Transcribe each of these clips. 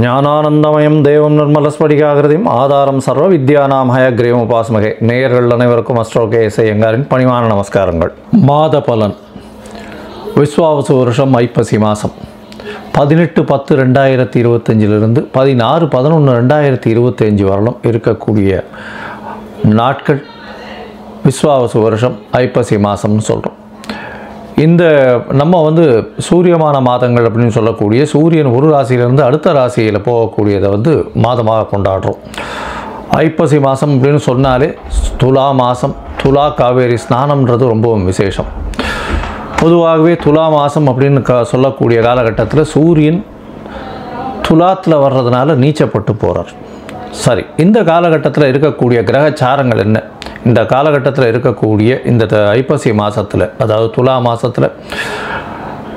ஞானானந்தமயம் தேவம் நிர்மலஸ்படிகாகிருதியும் ஆதாரம் சர்வ வித்யானாம் ஹயக்ரீவம் உபாஸ்மகே. நேயர்கள் அனைவருக்கும் அஸ்ட்ரோகே ஐயங்காரின் பணிவான நமஸ்காரங்கள். மாத பலன். விஸ்வாவசு வருஷம் ஐப்பசி மாதம் 18-10-2025 16-11-2025 வரலும் இருக்கக்கூடிய நாட்கள் விஸ்வாவசு வருஷம் ஐப்பசி மாதம்னு சொல்கிறோம். இந்த நம்ம சூரியமான மாதங்கள் அப்படின்னு சொல்லக்கூடிய சூரியன் ஒரு ராசியிலிருந்து அடுத்த ராசியில் போகக்கூடியதை மாதமாக கொண்டாடுறோம். ஐப்பசி மாதம் அப்படின்னு சொன்னாலே துலா மாதம், துலா காவேரி ஸ்நானம்ன்றது ரொம்பவும் விசேஷம். பொதுவாகவே துலா மாதம் அப்படின்னு சொல்லக்கூடிய காலகட்டத்தில் சூரியன் துலாத்தில் வர்றதுனால நீச்சப்பட்டு போகிறார். சரி, இந்த காலகட்டத்தில் இருக்கக்கூடிய கிரகச்சாரங்கள் என்ன? இந்த காலகட்டத்தில் இருக்கக்கூடிய இந்த ஐப்பசி மாதத்தில், அதாவது துலா மாதத்தில்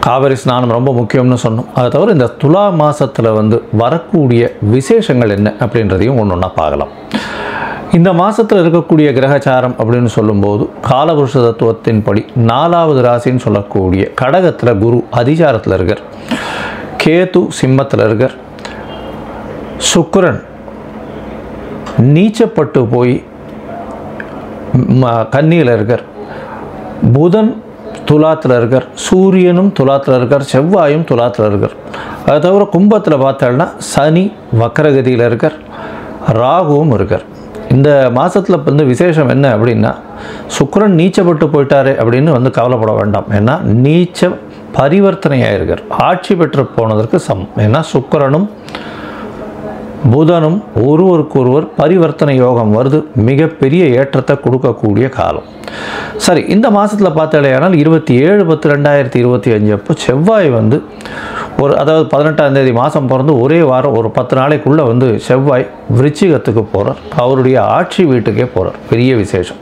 காவிரி ஸ்நானம் ரொம்ப முக்கியம்னு சொன்னோம். அதை தவிர இந்த துலா மாதத்தில் வரக்கூடிய விசேஷங்கள் என்ன அப்படின்றதையும் ஒன்று ஒன்றா பார்க்கலாம். இந்த மாதத்தில் இருக்கக்கூடிய கிரகச்சாரம் அப்படின்னு சொல்லும்போது காலபுருஷ தத்துவத்தின்படி 4வது ராசின்னு சொல்லக்கூடிய கடகத்தில் குரு அதிசாரத்தில் இருக்கார், கேது சிம்மத்தில் இருக்கார், சுக்கிரன் நீச்சப்பட்டு போய் கன்னியில் இருக்கார், புதன் துலாத்தில் இருக்கார், சூரியனும் துலாத்தில் இருக்கார், செவ்வாயும் துலாத்தில் இருக்கார். அதை தவிர கும்பத்தில் பார்த்தோம்னா சனி வக்கரகதியில் இருக்கார், ராகுவும் இருக்கார். இந்த மாதத்தில் விசேஷம் என்ன அப்படின்னா, சுக்கிரன் நீச்சப்பட்டு போயிட்டாரு அப்படின்னு கவலைப்பட வேண்டாம். ஏன்னா நீச்ச பரிவர்த்தனையாக இருக்கார், ஆட்சி பெற்று போனதற்கு சமம். ஏன்னா சுக்கிரனும் புதனும் ஒருவருக்கொருவர் பரிவர்த்தனை யோகம் வருது, மிகப்பெரிய ஏற்றத்தை கொடுக்கக்கூடிய காலம். சரி, இந்த மாதத்தில் பார்த்தாலேயானால் 27-10-2025 அப்போ செவ்வாய் அதாவது 18ஆம் தேதி மாதம் பிறந்து ஒரே வாரம் ஒரு 10 நாளைக்குள்ளே செவ்வாய் விருச்சிகத்துக்கு போகிறார், அவருடைய ஆட்சி வீட்டுக்கே போகிறார். பெரிய விசேஷம்.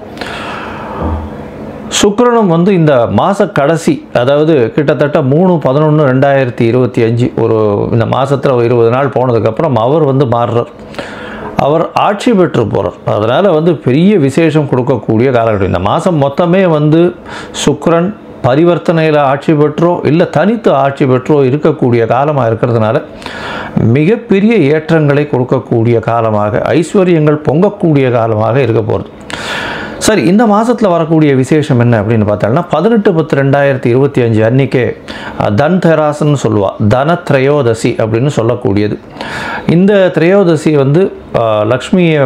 சுக்கிரனும் இந்த மாத கடைசி, அதாவது கிட்டத்தட்ட 3-11-2025 இந்த மாதத்தில் 20 நாள் போனதுக்கப்புறம் அவர் மாறுறார், அவர் ஆட்சி பெற்று போகிறார். அதனால் பெரிய விசேஷம் கொடுக்கக்கூடிய காலகட்டம். இந்த மாதம் மொத்தமே சுக்கிரன் பரிவர்த்தனையில் ஆட்சி பெற்றோ இல்லை தனித்து ஆட்சி பெற்றோ இருக்கக்கூடிய காலமாக இருக்கிறதுனால மிகப்பெரிய ஏற்றங்களை கொடுக்கக்கூடிய காலமாக, ஐஸ்வர்யங்கள் பொங்கக்கூடிய காலமாக இருக்க போகிறது. சரி, இந்த மாதத்தில் வரக்கூடிய விசேஷம் என்ன அப்படின்னு பார்த்தோம்னா 18-10-2025 அன்றைக்கே தன்தெராஸ்ன்னு சொல்லுவாள், தனத்ரயோதசி அப்படின்னு சொல்லக்கூடியது. இந்த திரையோதசி லக்ஷ்மியை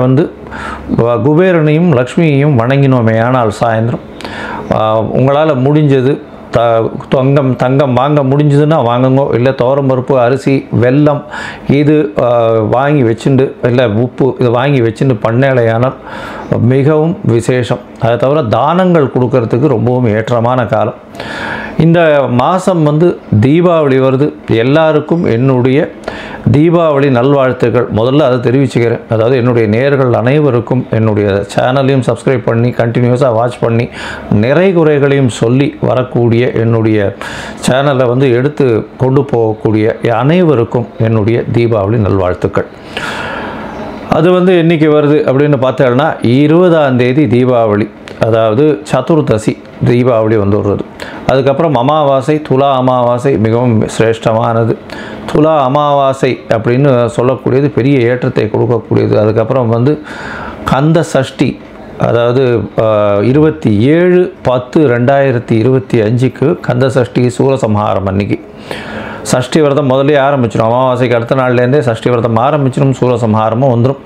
குபேரனையும் லக்ஷ்மியையும் வணங்கினோமே ஆனால் சாயந்தரம் உங்களால் முடிஞ்சது தங்கம் வாங்க முடிஞ்சதுன்னா வாங்குங்கோ, இல்லை துவரம்பருப்பு, அரிசி, வெல்லம் இது வாங்கி வச்சுட்டு, இல்லை உப்பு இது வாங்கி வச்சுட்டு பண்ணலையானால் மிகவும் விசேஷம். அதை தவிர தானங்கள் கொடுக்கறதுக்கு ரொம்பவும் ஏற்றமான காலம். இந்த மாதம் தீபாவளி வருது. எல்லாருக்கும் என்னுடைய தீபாவளி நல்வாழ்த்துக்கள் முதல்ல அதை தெரிவிச்சுக்கிறேன். அதாவது என்னுடைய நேயர்கள் அனைவருக்கும் என்னுடைய சேனலையும் சப்ஸ்கிரைப் பண்ணி கண்டினியூஸாக வாட்ச் பண்ணி நிறை குறைகளையும் சொல்லி வரக்கூடிய என்னுடைய சேனலை எடுத்து கொண்டு போகக்கூடிய அனைவருக்கும் என்னுடைய தீபாவளி நல்வாழ்த்துக்கள். அது என்றைக்கு வருது அப்படின்னு பார்த்தோம்னா 20ஆம் தேதி தீபாவளி, அதாவது சதுர்தசி தீபாவளி வருது. அதுக்கப்புறம் அமாவாசை, துலா அமாவாசை மிகவும் சிரேஷ்டமானது. துலா அமாவாசை அப்படின்னு சொல்லக்கூடியது பெரிய ஏற்றத்தை கொடுக்கக்கூடியது. அதுக்கப்புறம் கந்த சஷ்டி, அதாவது 27-10-2025 கந்த சஷ்டி சூரசம்ஹாரம் அன்னைக்கு. சஷ்டி விரதம் முதலே ஆரம்பிச்சிடும், அமாவாசைக்கு அடுத்த நாள்லேருந்தே சஷ்டி விரதம் ஆரம்பிச்சிடும், சூரசம்ஹாரமும் வந்துடும்.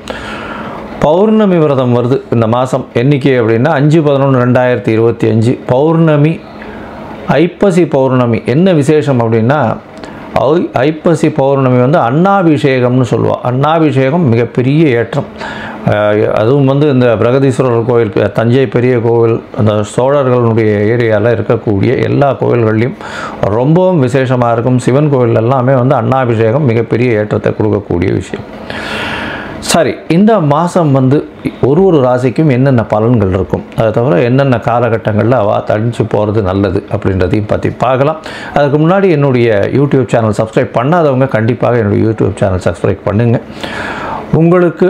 பௌர்ணமி விரதம் வருது இந்த மாதம். என்றைக்கு அப்படின்னா 5-11-2025 பௌர்ணமி, ஐப்பசி பௌர்ணமி. என்ன விசேஷம் அப்படின்னா ஐப்பசி பௌர்ணமி அன்னாபிஷேகம்னு சொல்லுவாள். அன்னாபிஷேகம் மிகப்பெரிய ஏற்றம். அதுவும் இந்த பிரகதீஸ்வரர் கோவில், தஞ்சை பெரிய கோவில், அந்த சோழர்களுடைய ஏரியாவில் இருக்கக்கூடிய எல்லா கோவில்கள்லையும் ரொம்பவும் விசேஷமாக இருக்கும். சிவன் கோவில் எல்லாமே அன்னாபிஷேகம் மிகப்பெரிய ஏற்றத்தை கொடுக்கக்கூடிய விஷயம். சரி, இந்த மாதம் ஒரு ராசிக்கும் என்னென்ன பலன்கள் இருக்கும், அதை தவிர என்னென்ன காலகட்டங்களில் தடிச்சு போகிறது நல்லது அப்படின்றதையும் பற்றி பார்க்கலாம். அதுக்கு முன்னாடி என்னுடைய யூடியூப் சேனல் சப்ஸ்கிரைப் பண்ணாதவங்க கண்டிப்பாக என்னுடைய யூடியூப் சேனல் சப்ஸ்கிரைப் பண்ணுங்கள். உங்களுக்கு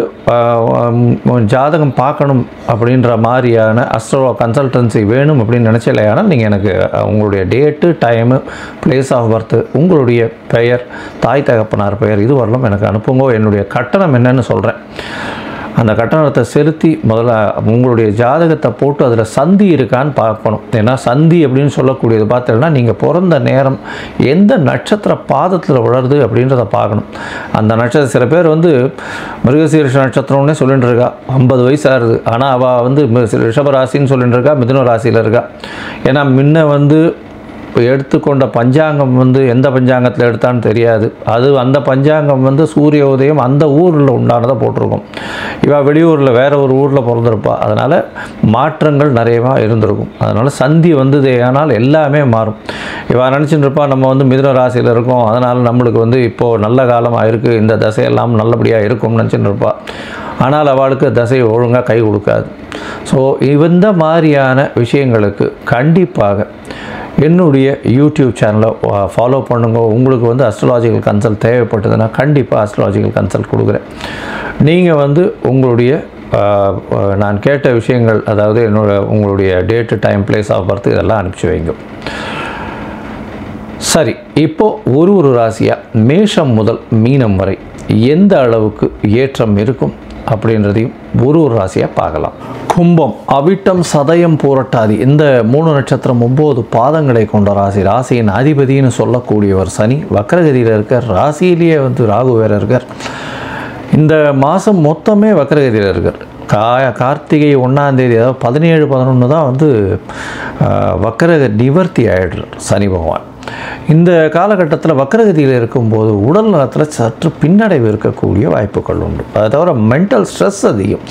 ஜாதகம் பார்க்கணும் அப்படின்ற மாதிரியான அஸ்ட்ரோ கன்சல்டன்சி வேணும் அப்படின்னு நினச்சலையானால் நீங்கள் எனக்கு உங்களுடைய date, time, place of birth, உங்களுடைய பெயர், தாய் தகப்பனார் பெயர் இது வரலாம் எனக்கு அனுப்புங்க. என்னுடைய கட்டணம் என்னன்னு சொல்கிறேன். அந்த கட்டணத்தை செலுத்தி முதல்ல உங்களுடைய ஜாதகத்தை போட்டு அதில் சந்தி இருக்கான்னு பார்க்கணும். ஏன்னா சந்தி அப்படின்னு சொல்லக்கூடியது பார்த்தீங்கன்னா நீங்கள் பிறந்த நேரம் எந்த நட்சத்திர பாதத்தில் விழருது அப்படின்றத பார்க்கணும். அந்த நட்சத்திரம் சில பேர் வந்து மிருகசீரிஷ நட்சத்திரம்னே சொல்லிட்டு இருக்கா, 50 வயசு ஆகுது, ஆனால் அவள் வந்து ரிஷபராசின்னு சொல்லிட்டு இருக்கா, மிதுன ராசியில் இருக்கா. ஏன்னா முன்ன வந்து எடுத்துக்கொண்ட பஞ்சாங்கம் வந்து எந்த பஞ்சாங்கத்தில் எடுத்தான்னு தெரியாது. அந்த பஞ்சாங்கம் வந்து சூரிய உதயம் அந்த ஊரில் உண்டானதை போட்டிருக்கும். இவள் வெளியூரில் வேறு ஒரு ஊரில் பிறந்திருப்பா. அதனால் மாற்றங்கள் நிறையவா இருந்திருக்கும். அதனால் சந்தி வந்தது ஆனால் எல்லாமே மாறும். இவள் நினச்சிட்டு இருப்பா நம்ம வந்து மிதுன ராசியில் இருக்கோம், அதனால் நம்மளுக்கு வந்து இப்போது நல்ல காலமாக இருக்குது, இந்த தசையெல்லாம் நல்லபடியாக இருக்கும்னு நினச்சிட்டு இருப்பா. ஆனால் அவளுக்கு தசை ஒழுங்காக கை கொடுக்காது. ஸோ இந்த மாதிரியான விஷயங்களுக்கு கண்டிப்பாக என்னுடைய யூடியூப் சேனலை ஃபாலோ பண்ணுங்க. உங்களுக்கு வந்து அஸ்ட்ராலாஜிக்கல் கன்சல்ட் தேவைப்பட்டதுன்னா கண்டிப்பாக அஸ்ட்ராலாஜிக்கல் கன்சல்ட் கொடுக்குறேன். நீங்கள் வந்து உங்களுடைய நான் கேட்ட விஷயங்கள், அதாவது உங்களுடைய date, time, place of birth இதெல்லாம் அனுப்பிச்சி வைங்க. சரி, இப்போது ஒரு ராசியாக மேஷம் முதல் மீனம் வரை எந்த அளவுக்கு ஏற்றம் இருக்கும் அப்படின்றதையும் ஒரு ராசியாக பார்க்கலாம். கும்பம், அவிட்டம், சதயம், பூரட்டாதி இந்த 3 நட்சத்திரம் 9 பாதங்களை கொண்ட ராசி. ராசியின் அதிபதினு சொல்லக்கூடியவர் சனி வக்ரகதியில் இருக்கார். ராசியிலேயே வந்து ராகு வேறு இருக்கார். இந்த மாதம் மொத்தமே வக்ரகதியில் இருக்கார். கார்த்திகை 1ஆம் தேதி, அதாவது 17, 11 தான் வந்து வக்ரக நிவர்த்தி ஆகிடுறார் சனி பகவான். இந்த காலகட்டத்தில் வக்ரகதியில் இருக்கும்போது உடல் நலத்தில் சற்று பின்னடைவு இருக்கக்கூடிய வாய்ப்புகள் உண்டு. அதை தவிர மென்டல் ஸ்ட்ரெஸ் அதிகம்,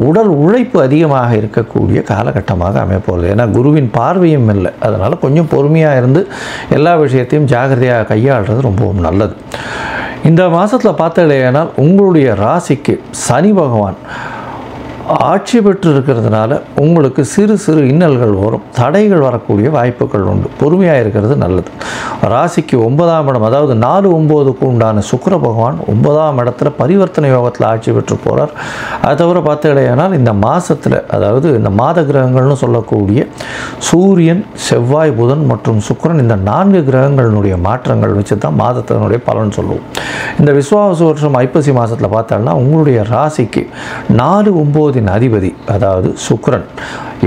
உடல் உழைப்பு அதிகமாக இருக்கக்கூடிய காலகட்டமாக அமைப்போகுது. ஏன்னா குருவின் பார்வையும் இல்லை. அதனால் கொஞ்சம் பொறுமையாக இருந்து எல்லா விஷயத்தையும் ஜாகிரதையாக கையாளுறது ரொம்பவும் நல்லது. இந்த மாதத்தில் பார்த்தீங்கன்னா உங்களுடைய ராசிக்கு சனி பகவான் ஆட்சி பெற்று இருக்கிறதுனால உங்களுக்கு சிறு சிறு இன்னல்கள் வரும், தடைகள் வரக்கூடிய வாய்ப்புகள் உண்டு. பொறுமையாக இருக்கிறது நல்லது. ராசிக்கு 9ஆம் இடம், அதாவது 4, 9க்கு உண்டான சுக்கிர பகவான் 9ஆம் இடத்துல பரிவர்த்தனை யோகத்தில் ஆட்சி பெற்று போகிறார். அது தவிர பார்த்தீங்கன்னா இந்த மாதத்தில், அதாவது இந்த மாத கிரகங்கள்னு சொல்லக்கூடிய சூரியன், செவ்வாய், புதன் மற்றும் சுக்கிரன் இந்த 4 கிரகங்களினுடைய மாற்றங்கள் வச்சு தான் மாதத்தினுடைய பலன் சொல்லுவோம். இந்த விஸ்வாவசு வருஷம் ஐப்பசி மாதத்தில் பார்த்தோம்னா உங்களுடைய ராசிக்கு 4, 9 அதிபதி, அதாவது சுக்கிரன்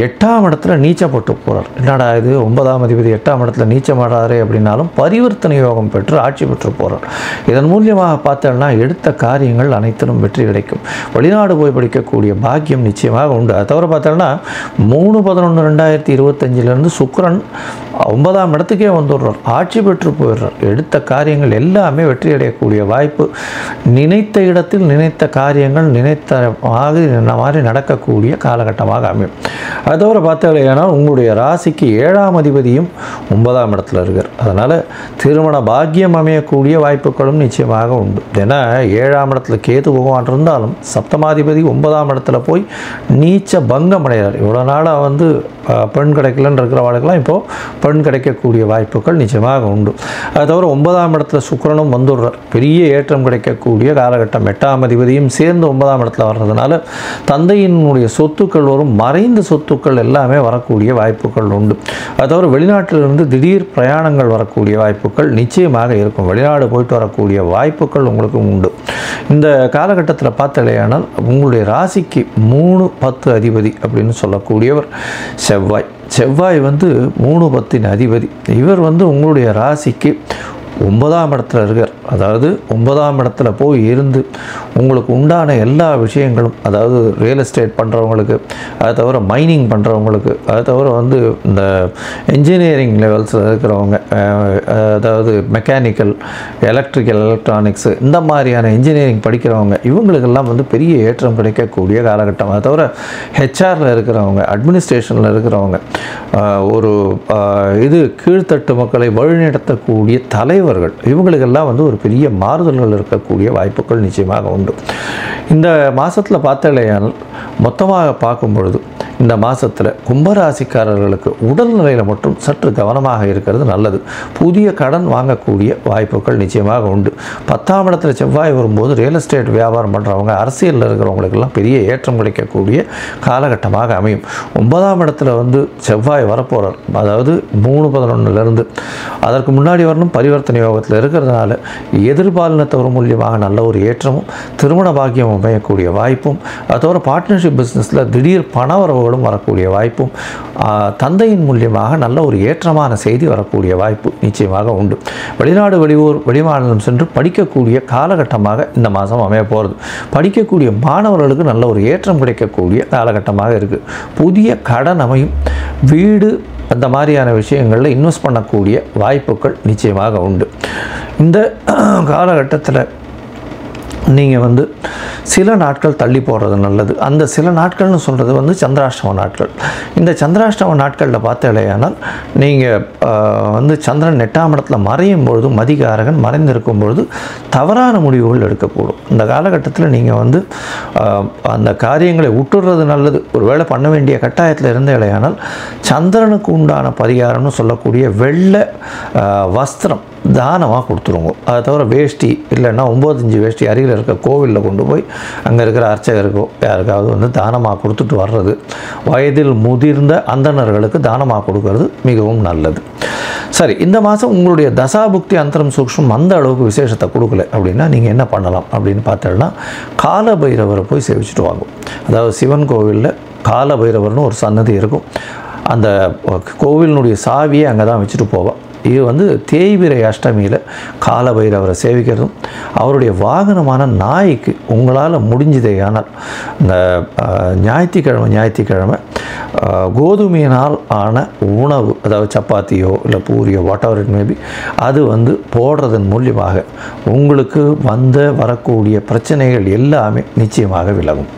8ஆம் இடத்துல நீச்சப்பட்டு போகிறார். என்னடா இது 9ஆம் அதிபதி 8ஆம் இடத்துல நீச்சமாடாரு அப்படின்னாலும் பரிவர்த்தனை யோகம் பெற்று ஆட்சி பெற்று போகிறார். இதன் மூலியமாக பார்த்தோம்னா எடுத்த காரியங்கள் அனைத்திலும் வெற்றி கிடைக்கும். வெளிநாடு போய் படிக்கக்கூடிய பாக்கியம் நிச்சயமாக உண்டு. அது தவிர பார்த்தோம்னா 3/11/2025 சுக்கிரன் 9ஆம் இடத்துக்கே வந்துடுறார், ஆட்சி பெற்று போயிடுறார். எடுத்த காரியங்கள் எல்லாமே வெற்றி அடையக்கூடிய வாய்ப்பு, நினைத்த இடத்தில் நினைத்த காரியங்கள் நினைத்த மாதிரி நடக்கக்கூடிய காலகட்டமாக அமையும். அது தவிர பார்த்தீங்கன்னா உங்களுடைய ராசிக்கு 7ஆம் அதிபதியும் 9ஆம் இடத்துல இருக்கார். அதனால் திருமண பாக்கியம் அமையக்கூடிய வாய்ப்புகளும் நிச்சயமாக உண்டு. ஏன்னா 7ஆம் இடத்துல கேது பகவான் இருந்தாலும் சப்தமாதிபதி 9ஆம் இடத்துல போய் நீச்ச பங்கம் அடைகிறார். இவ்வளோ நாளாக வந்து பெண் கிடைக்கலன்னு இருக்கிறவர்களுக்கெல்லாம் இப்போது பெண் கிடைக்கக்கூடிய வாய்ப்புகள் நிச்சயமாக உண்டு. அது தவிர 9ஆம் இடத்துல சுக்கிரனும் வந்துடுறார். பெரிய ஏற்றம் கிடைக்கக்கூடிய காலகட்டம். 8ஆம் அதிபதியும் சேர்ந்து 9ஆம் இடத்துல வர்றதுனால தந்தையினுடைய சொத்துக்கள் வரும், மறைந்த சொத்துக்கள் எல்லாமே வரக்கூடிய வாய்ப்புகள் உண்டு. அது தவிர வெளிநாட்டிலிருந்து திடீர் பிரயாணங்கள் வரக்கூடிய வாய்ப்புகள் நிச்சயமாக இருக்கும். வெளிநாடு போயிட்டு வரக்கூடிய வாய்ப்புகள் உங்களுக்கு உண்டு. இந்த காலகட்டத்தில் பார்த்தலையானால் உங்களுடைய ராசிக்கு 3, 10 அதிபதி அப்படின்னு சொல்லக்கூடியவர் செவ்வாய் வந்து 3, 10 அதிபதி. இவர் வந்து உங்களுடைய ராசிக்கு 9ஆம் இடத்துல இருக்கார். அதாவது 9ஆம் இடத்துல போய் இருந்து உங்களுக்கு உண்டான எல்லா விஷயங்களும், அதாவது ரியல் எஸ்டேட் பண்ணுறவங்களுக்கு, அதை தவிர மைனிங் பண்ணுறவங்களுக்கு, அதை தவிர வந்து இந்த இன்ஜினியரிங் லெவல்ஸில் இருக்கிறவங்க, அதாவது மெக்கானிக்கல், எலக்ட்ரிக்கல், எலக்ட்ரானிக்ஸு இந்த மாதிரியான இன்ஜினியரிங் படிக்கிறவங்க இவங்களுக்கெல்லாம் வந்து பெரிய ஏற்றம் கிடைக்கக்கூடிய காலகட்டம். அதை தவிர ஹெச்ஆரில் இருக்கிறவங்க, அட்மினிஸ்ட்ரேஷனில் இருக்கிறவங்க, ஒரு கீழ்த்தட்டு மக்களை வழிநடத்தக்கூடிய தலைவர்கள் இவங்களுக்கெல்லாம் வந்து ஒரு பெரிய மாறுதல்கள் இருக்கக்கூடிய வாய்ப்புகள் நிச்சயமாக உண்டு. இந்த மாதத்தில் பார்த்தலையானால் மொத்தமாக பார்க்கும் பொழுது இந்த மாதத்தில் கும்பராசிக்காரர்களுக்கு உடல்நிலையில் மட்டும் சற்று கவனமாக இருக்கிறது நல்லது. புதிய கடன் வாங்கக்கூடிய வாய்ப்புகள் நிச்சயமாக உண்டு. 10ஆம் இடத்துல செவ்வாய் வரும்போது ரியல் எஸ்டேட் வியாபாரம் பண்ணுறவங்க, அரசியலில் இருக்கிறவங்களுக்கெல்லாம் பெரிய ஏற்றம் கிடைக்கக்கூடிய காலகட்டமாக அமையும். 9ஆம் இடத்துல வந்து செவ்வாய் வரப்போகிறார், அதாவது 3/11 அதற்கு முன்னாடி வரணும் பரிவர்த்தனை யோகத்தில் இருக்கிறதுனால எதிர்பாலினத்தவர் மூலியமாக நல்ல ஒரு ஏற்றமும் திருமண பாக்கியம் அமையக்கூடிய வாய்ப்பும், அது தவிர பார்ட்னர்ஷிப் பிஸ்னஸில் திடீர் பணவரவுகளும் வரக்கூடிய வாய்ப்பும், தந்தையின் மூலியமாக நல்ல ஒரு ஏற்றமான செய்தி வரக்கூடிய வாய்ப்பு நிச்சயமாக உண்டு. வெளிநாடு வெளியூர் வெளிமாநிலம் சென்று படிக்கக்கூடிய காலகட்டமாக இந்த மாதம் அமைய போகிறது. படிக்கக்கூடிய மாணவர்களுக்கு நல்ல ஒரு ஏற்றம் கிடைக்கக்கூடிய காலகட்டமாக இருக்குது. புதிய கடன் அமையும். வீடு அந்த மாதிரியான விஷயங்களில் இன்வெஸ்ட் பண்ணக்கூடிய வாய்ப்புகள் நிச்சயமாக உண்டு. இந்த காலகட்டத்தில் நீங்கள் வந்து சில நாட்கள் தள்ளி போடுறது நல்லது. அந்த சில நாட்கள்னு சொல்கிறது வந்து சந்திராஷ்டம நாட்கள். இந்த சந்திராஷ்டம நாட்களில் பார்த்தலையானால் நீங்கள் வந்து சந்திரன் 8ஆம் இடத்துல மறையும் பொழுது, மதிகாரகன் மறைந்திருக்கும் பொழுது தவறான முடிவுகள் எடுக்கக்கூடும். இந்த காலகட்டத்தில் நீங்கள் வந்து அந்த காரியங்களை விட்டுடுறது நல்லது. ஒரு வேளை பண்ண வேண்டிய கட்டாயத்தில் இருந்தேலையானால் சந்திரனுக்கு உண்டான பரிகாரம்னு சொல்லக்கூடிய வெள்ளை வஸ்திரம் தானமாக கொடுத்துருவோம். அதை தவிர வேஷ்டி இல்லைன்னா 9-5 வேஷ்டி அருகில் இருக்க கோவிலில் கொண்டு போய் அங்கே இருக்கிற அர்ச்சகருக்கோ யாருக்காவது வந்து தானமாக கொடுத்துட்டு வர்றது, வயதில் முதிர்ந்த அந்தணர்களுக்கு தானமாக கொடுக்கறது மிகவும் நல்லது. சரி, இந்த மாதம் உங்களுடைய தசாபுக்தி அந்தரம் சூக்ஷ்மம் அந்த அளவுக்கு விசேஷத்தை கொடுக்கல அப்படின்னா நீங்கள் என்ன பண்ணலாம் அப்படின்னு பார்த்தோம்னா, காலபைரவரை போய் சேவிச்சுட்டு வாங்கும். அதாவது சிவன் கோவிலில் காலபைரவர்னு ஒரு சன்னதி இருக்கும். அந்த கோவிலினுடைய சாவியை அங்கே தான் வச்சுட்டு போவோம். இது வந்து தேய்பிரை அஷ்டமியில் காலபைரவரை சேவிக்கிறதும், அவருடைய வாகனமான நாய்க்கு உங்களால் முடிஞ்சதேயானால் இந்த ஞாயிற்றுக்கிழமை கோதுமையினால் ஆன உணவு, அதாவது சப்பாத்தியோ இல்லை பூரியோ வாட்டவர் இட் மேபி, அது வந்து போடுறதன் மூலியமாக உங்களுக்கு வரக்கூடிய பிரச்சனைகள் எல்லாமே நிச்சயமாக விலகும்.